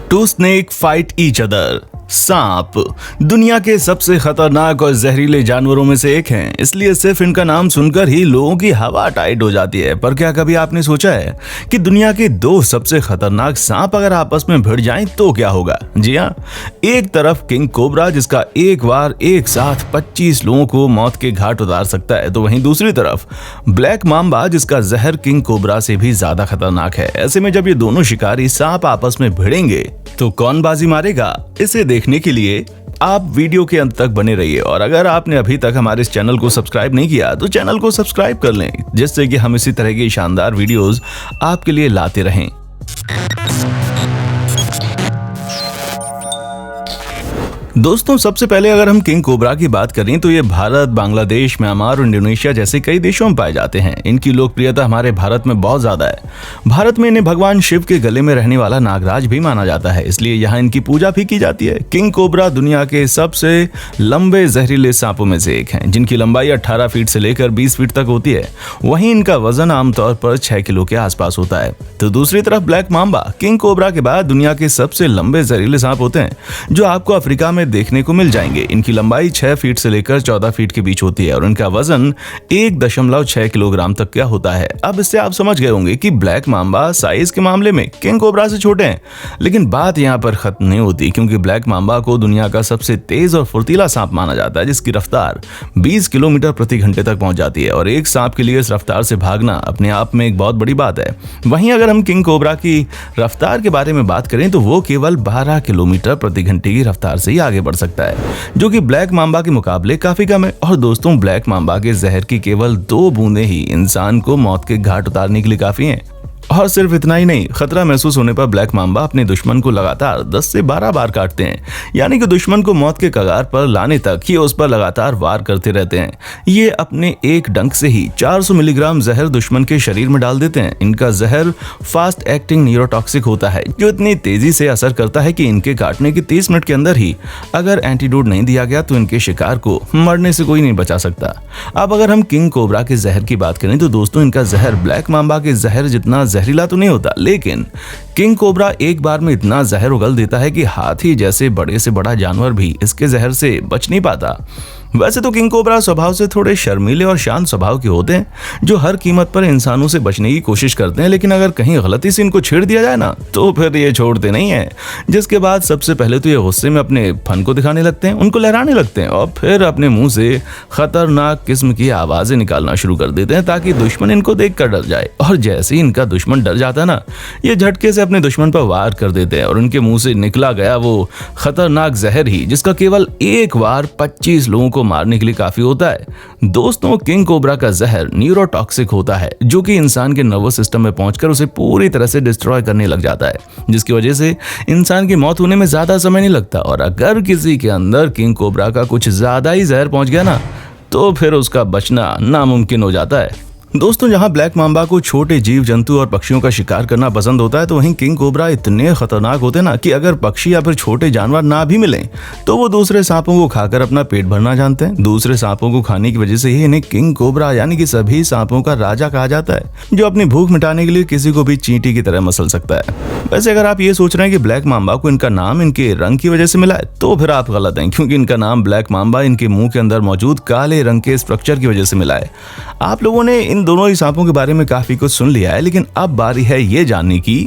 To snake fight each other. सांप दुनिया के सबसे खतरनाक और जहरीले जानवरों में से एक हैं, इसलिए सिर्फ इनका नाम सुनकर ही लोगों की हवा टाइट हो जाती है। पर क्या कभी आपने सोचा है कि दुनिया के दो सबसे खतरनाक सांप अगर आपस में भिड़ जाएं तो क्या होगा? जी हाँ, एक तरफ किंग कोबरा जिसका एक बार एक साथ 25 लोगों को मौत के घाट उतार सकता है, तो वहीं दूसरी तरफ ब्लैक मांबा जिसका जहर किंग कोबरा से भी ज्यादा खतरनाक है। ऐसे में जब ये दोनों शिकारी सांप आपस में भिड़ेंगे तो कौन बाजी मारेगा? इसे देखने के लिए आप वीडियो के अंत तक बने रहिए, और अगर आपने अभी तक हमारे इस चैनल को सब्सक्राइब नहीं किया तो चैनल को सब्सक्राइब कर लें, जिससे कि हम इसी तरह की शानदार वीडियोस आपके लिए लाते रहें। दोस्तों, सबसे पहले अगर हम किंग कोबरा की बात करें तो ये भारत, बांग्लादेश, म्यांमार और इंडोनेशिया जैसे कई देशों में पाए जाते हैं। इनकी लोकप्रियता हमारे भारत में बहुत ज्यादा है। भारत में इन्हें भगवान शिव के गले में रहने वाला नागराज भी माना जाता है, इसलिए यहाँ इनकी पूजा भी की जाती है। किंग कोबरा दुनिया के सबसे लंबे जहरीले सांपों में से एक हैं, जिनकी लंबाई 18 फीट से लेकर 20 फीट तक होती है। वहीं इनका वजन आमतौर पर 6 किलो के आसपास होता है। तो दूसरी तरफ ब्लैक मांबा किंग कोबरा के बाद दुनिया के सबसे लंबे जहरीले सांप होते हैं, जो आपको अफ्रीका में देखने को मिल जाएंगे। इनकी लंबाई 6 फीट से लेकर 14 फीट के बीच होती है और इनका वजन 1.6 किलोग्राम तक का होता है। अब इससे आप समझ गए होंगे कि ब्लैक मांबा साइज के मामले में किंग कोबरा से छोटे हैं, लेकिन बात यहाँ पर खत्म नहीं होती, क्योंकि ब्लैक मांबा को दुनिया का सबसे तेज और फुर्तीला सांप माना जाता है, जिसकी रफ्तार 20 किलोमीटर प्रति घंटे तक पहुंच जाती है। और एक सांप के लिए इस रफ्तार से भागना अपने आप में एक बहुत बड़ी बात है। वहीं अगर हम किंग कोबरा की रफ्तार के बारे में बात करें तो वो केवल 12 किलोमीटर प्रति घंटे की रफ्तार से ही आगे बढ़ सकता है, जो कि ब्लैक मांबा के मुकाबले काफी कम है। और दोस्तों, ब्लैक मांबा के जहर की केवल 2 बूंदें ही इंसान को मौत के घाट उतारने के लिए काफी हैं। और सिर्फ इतना ही नहीं, खतरा महसूस होने पर ब्लैक मांबा अपने दुश्मन को लगातार 10 से 12 बार काटते हैं, यानी कि दुश्मन को मौत के कगार पर लाने तक ये उस पर लगातार वार करते रहते हैं। ये अपने एक डंक से ही 400 मिलीग्राम जहर दुश्मन के शरीर में डाल देते हैं। इनका जहर फास्ट एक्टिंग न्यूरोटॉक्सिक होता है, जो इतनी तेजी से असर करता है कि इनके काटने के 30 मिनट के अंदर ही अगर एंटीडोट नहीं दिया गया तो इनके शिकार को मरने से कोई नहीं बचा सकता। अब अगर हम किंग कोबरा के जहर की बात करें तो दोस्तों, इनका जहर ब्लैक मांबा के जहर जितना जहरीला तो नहीं होता, लेकिन किंग कोबरा एक बार में इतना जहर उगल देता है कि हाथी जैसे बड़े से बड़ा जानवर भी इसके जहर से बच नहीं पाता। वैसे तो किंग कोबरा स्वभाव से थोड़े शर्मीले और शांत स्वभाव के होते हैं, जो हर कीमत पर इंसानों से बचने की कोशिश करते हैं, लेकिन अगर कहीं गलती से इनको छेड़ दिया जाए ना तो फिर ये छोड़ते नहीं है। जिसके बाद सबसे पहले तो ये गुस्से में अपने फन को दिखाने लगते हैं, उनको लहराने लगते हैं और फिर अपने मुंह से खतरनाक किस्म की आवाजें निकालना शुरू कर देते हैं, ताकि दुश्मन इनको देखकर डर जाए। और जैसे ही इनका दुश्मन डर जाता है ना, ये झटके से अपने दुश्मन पर वार कर देते हैं और उनके मुंह से निकला गया वो खतरनाक जहर ही, जिसका केवल एक बार 25 लोगों को मारने के लिए काफी होता है। दोस्तों, किंग कोबरा का जहर न्यूरोटॉक्सिक होता है, जो कि इंसान के नर्वस सिस्टम में पहुंचकर उसे पूरी तरह से डिस्ट्रॉय करने लग जाता है, जिसकी वजह से इंसान की मौत होने में ज्यादा समय नहीं लगता। और अगर किसी के अंदर किंग कोबरा का कुछ ज्यादा ही जहर पहुंच गया ना, तो फिर उसका बचना नामुमकिन हो जाता है। दोस्तों, जहां ब्लैक मांबा को छोटे जीव जंतु और पक्षियों का शिकार करना पसंद होता है, तो वहीं किंग कोबरा इतने खतरनाक होते हैं ना कि अगर पक्षी या फिर छोटे जानवर ना भी मिलें तो वो दूसरे सांपों को खाकर अपना पेट भरना जानते हैं। दूसरे सांपों को खाने की वजह से ही इन्हें किंग कोबरा यानी कि सभी सांपों का राजा कहा जाता है, जो अपनी भूख मिटाने के लिए किसी को भी चींटी की तरह मसल सकता है। वैसे अगर आप ये सोच रहे हैं कि ब्लैक मांबा को इनका नाम इनके रंग की वजह से मिला है, तो फिर आप गलत हैं, क्योंकि इनका नाम ब्लैक मांबा इनके मुंह के अंदर मौजूद काले रंग के स्ट्रक्चर की वजह से मिला है। आप लोगों ने इन दोनों ही सांपों के बारे में काफी कुछ सुन लिया है, लेकिन अब बारी है ये जानने की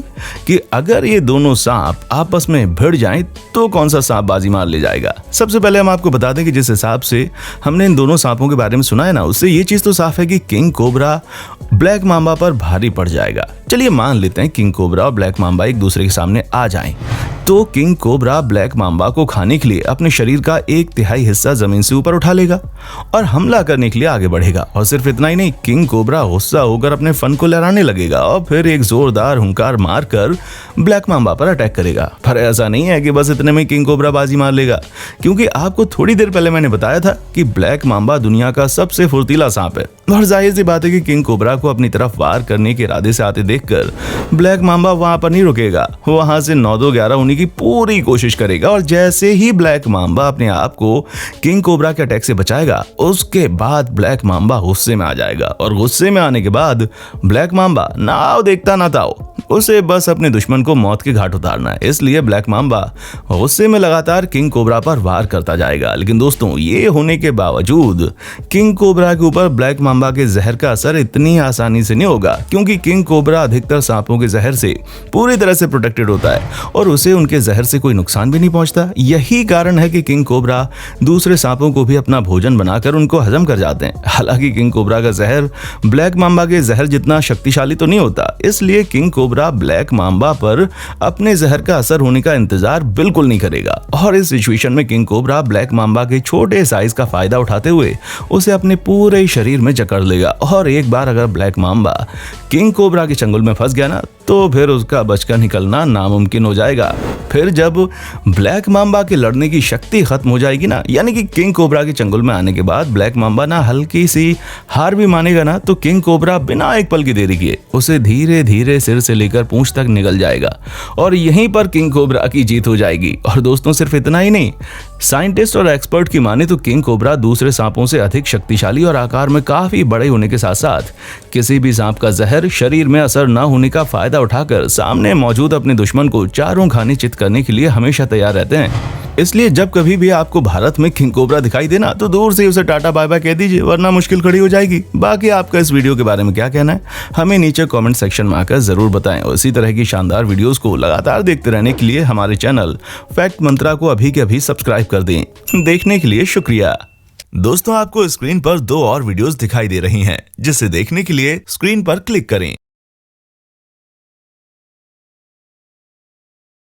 कि अगर ये दोनों सांप आपस में भिड़ जाएं तो कौन सा सांप बाजी मार ले जाएगा। सबसे पहले हम आपको बता दें कि जिस हिसाब से हमने इन दोनों सांपों के बारे में सुना है ना, उससे ये चीज तो साफ है कि किंग कोबरा ब्लैक मांबा पर भारी पड़ जाएगा। चलिए मान लेते हैं किंग कोबरा और ब्लैक मांबा एक दूसरे के सामने आ जाएं, तो किंग कोबरा ब्लैक मांबा को खाने के लिए अपने शरीर का 1/3 हिस्सा जमीन से ऊपर उठा लेगा और हमला करने के लिए आगे बढ़ेगा। और सिर्फ इतना ही नहीं, किंग कोबरा गुस्सा होकर अपने फन को लहराने लगेगा और फिर एक जोरदार हुंकार मारकर ब्लैक मांबा पर अटैक करेगा। पर ऐसा नहीं है कि बस इतने में किंग कोबरा बाजी मार लेगा, क्योंकि आपको थोड़ी देर पहले मैंने बताया था कि ब्लैक मांबा दुनिया का सबसे फुर्तीला सांप है। और जाहिर सी बात है कि किंग कोबरा को अपनी तरफ वार करने के इरादे से आते देखकर ब्लैक मांबा वहां पर नहीं रुकेगा, वहां से 9-2-11 उन्हीं की पूरी कोशिश करेगा और जैसे ही ब्लैक मांबा अपने आप को किंग कोबरा के अटैक से बचाएगा, उसके बाद ब्लैक मांबा गुस्से में आ जाएगा और गुस्से में आने के बाद ब्लैक मांबा नाव देखता ना ताओ, उसे बस अपने दुश्मन को मौत के घाट उतारना है। इसलिए ब्लैक मांबा गुस्से में लगातार किंग कोबरा पर वार करता जाएगा। लेकिन दोस्तों, ये होने के बावजूद किंग कोबरा के ऊपर ब्लैक मांबा के जहर का असर इतनी आसानी से नहीं होगा, क्योंकि किंग कोबरा अधिकतर सांपों के जहर से पूरी तरह से प्रोटेक्टेड होता है और उसे उनके जहर से कोई नुकसान भी नहीं पहुंचता। यही कारण है कि किंग कोबरा दूसरे सांपों को भी अपना भोजन बनाकर उनको हजम कर जाते हैं। हालांकि किंग कोबरा का जहर ब्लैक मांबा के जहर जितना शक्तिशाली तो नहीं होता, इसलिए किंग कोबरा ब्लैक मांबा पर अपने जहर का असर होने का इंतजार बिल्कुल नहीं करेगा और इस सिचुएशन में किंग कोबरा ब्लैक मांबा के छोटे साइज का फायदा उठाते हुए उसे अपने पूरे शरीर में जकड़ लेगा। और एक बार अगर ब्लैक मांबा किंग कोबरा के चंगुल में फंस गया ना, तो फिर उसका बचकर निकलना नामुमकिन हो जाएगा। फिर जब ब्लैक मांबा के लड़ने की शक्ति खत्म हो जाएगी ना, यानी कि किंग कोबरा के चंगुल में आने के बाद ब्लैक मांबा ना हल्की सी हार भी मानेगा ना, तो किंग कोबरा बिना एक पल की देरी किए उसे धीरे धीरे सिर से लेकर पूंछ तक निगल जाएगा और यहीं पर किंग कोबरा की जीत हो जाएगी। और दोस्तों, सिर्फ इतना ही नहीं, साइंटिस्ट और एक्सपर्ट की माने तो किंग कोबरा दूसरे सांपों से अधिक शक्तिशाली और आकार में काफी बड़े होने के साथ साथ किसी भी सांप का जहर शरीर में असर न होने का फायदा उठाकर सामने मौजूद अपने दुश्मन को चारों खाने चित करने के लिए हमेशा तैयार रहते हैं। इसलिए जब कभी भी आपको भारत में किंग कोबरा दिखाई देना, तो दूर से उसे टाटा बाय बाय कह दीजिए, वरना मुश्किल खड़ी हो जाएगी। बाकी आपका इस वीडियो के बारे में क्या कहना है, हमें नीचे कमेंट सेक्शन में आकर जरूर बताएं और इसी तरह की शानदार वीडियोस को लगातार देखते रहने के लिए हमारे चैनल फैक्ट मंत्रा को अभी के अभी सब्सक्राइब कर दें। देखने के लिए शुक्रिया। दोस्तों, आपको स्क्रीन पर 2 और वीडियोस दिखाई दे रही हैं, जिसे देखने के लिए स्क्रीन पर क्लिक करें।